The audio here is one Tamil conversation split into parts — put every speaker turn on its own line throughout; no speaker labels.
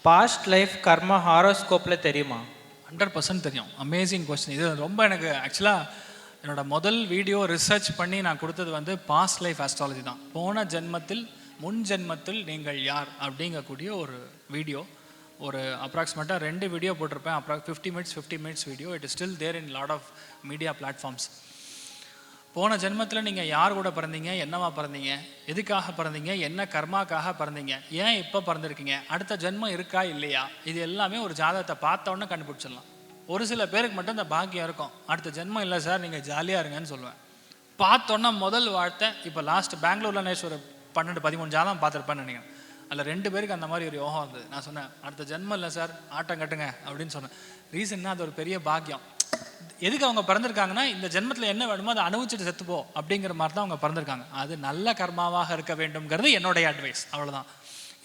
பாஸ்ட் லைஃப் கர்மா ஹாரோஸ்கோப்பில் தெரியுமா?
100% தெரியும். Amazing question. இது ரொம்ப எனக்கு ஆக்சுவலாக என்னோட முதல் வீடியோ ரிசர்ச் பண்ணி நான் கொடுத்தது வந்து பாஸ்ட் லைஃப் ஆஸ்ட்ராலஜி தான். போன ஜென்மத்தில் முன் ஜென்மத்தில் நீங்கள் யார் அப்படிங்கக்கூடிய ஒரு வீடியோ. ஒரு அப்ராக்சிமேட்டாக 2 வீடியோ போட்டிருப்பேன். 50 minutes video. It is still there in lot of media platforms. போன ஜென்மத்தில் நீங்கள் யார் கூட பிறந்தீங்க, என்னவா பிறந்தீங்க, எதுக்காக பிறந்தீங்க, என்ன கர்மாக்காக பிறந்தீங்க, ஏன் இப்போ பிறந்திருக்கீங்க, அடுத்த ஜென்மம் இருக்கா இல்லையா, இது எல்லாமே ஒரு ஜாதகத்தை பார்த்தோன்னே கண்டுபிடிச்சிடலாம். ஒரு சில பேருக்கு மட்டும் இந்த பாக்கியம் இருக்கும். அடுத்த ஜென்மம் இல்லை சார், நீங்கள் ஜாலியாக இருங்கன்னு சொல்லுவேன். பார்த்தோன்னா முதல் வார்த்தை, இப்போ லாஸ்ட் பெங்களூரில் நேற்று ஒரு 12-13 ஜாதகம் பார்த்துருப்பேன்னு நினைக்கிறேன். அதில் 2 பேருக்கு அந்த மாதிரி ஒரு யோகம் வந்தது. நான் சொன்னேன், அடுத்த ஜென்மம் இல்லை சார், ஆட்டம் கட்டுங்க அப்படின்னு சொன்னேன். ரீசன்னா அது ஒரு பெரிய பாக்கியம். எதுக்கு அவங்க பிறந்திருக்காங்கன்னா, இந்த ஜென்மத்தில் என்ன வேணுமோ அதை அனுபவிச்சுட்டு செத்துப்போ அப்படிங்கிற மாதிரி தான் அவங்க பிறந்திருக்காங்க. அது நல்ல கர்மாவாக இருக்க வேண்டும்ங்கிறது என்னுடைய அட்வைஸ். அவ்வளோதான்.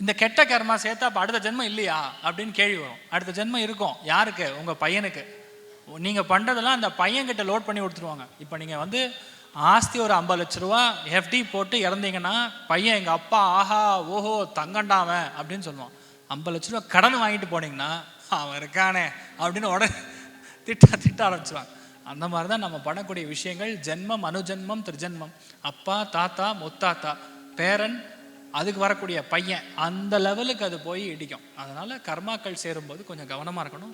இந்த கெட்ட கர்மா சேர்த்தா அப்போ அடுத்த ஜென்மம் இல்லையா அப்படின்னு கேள்வி வரும். அடுத்த ஜென்மம் இருக்கும். யாருக்கு? உங்கள் பையனுக்கு. நீங்கள் பண்ணுறதெல்லாம் அந்த பையன்கிட்ட லோட் பண்ணி கொடுத்துருவாங்க. இப்போ நீங்கள் வந்து ஆஸ்தி ஒரு 50 லட்ச ரூபா எஃப்டி போட்டு இறந்தீங்கன்னா, பையன் எங்கள் அப்பா ஆஹா ஓஹோ தங்கண்டாவன் அப்படின்னு சொல்லுவான். 50 லட்ச ரூபா கடன் வாங்கிட்டு போனீங்கன்னா, அவன் இருக்கானே அப்படின்னு உடனே திட்ட ஆரம்பிச்சுவாங்க. அந்த மாதிரி தான் நம்ம பண்ணக்கூடிய விஷயங்கள். ஜென்மம், அனுஜென்மம், திருஜென்மம், அப்பா தாத்தா முத்தாத்தா பேரன், அதுக்கு வரக்கூடிய பையன், அந்த லெவலுக்கு அது போய் இடிக்கும். அதனால கர்மாக்கள் சேரும்போது கொஞ்சம் கவனமாக இருக்கணும்.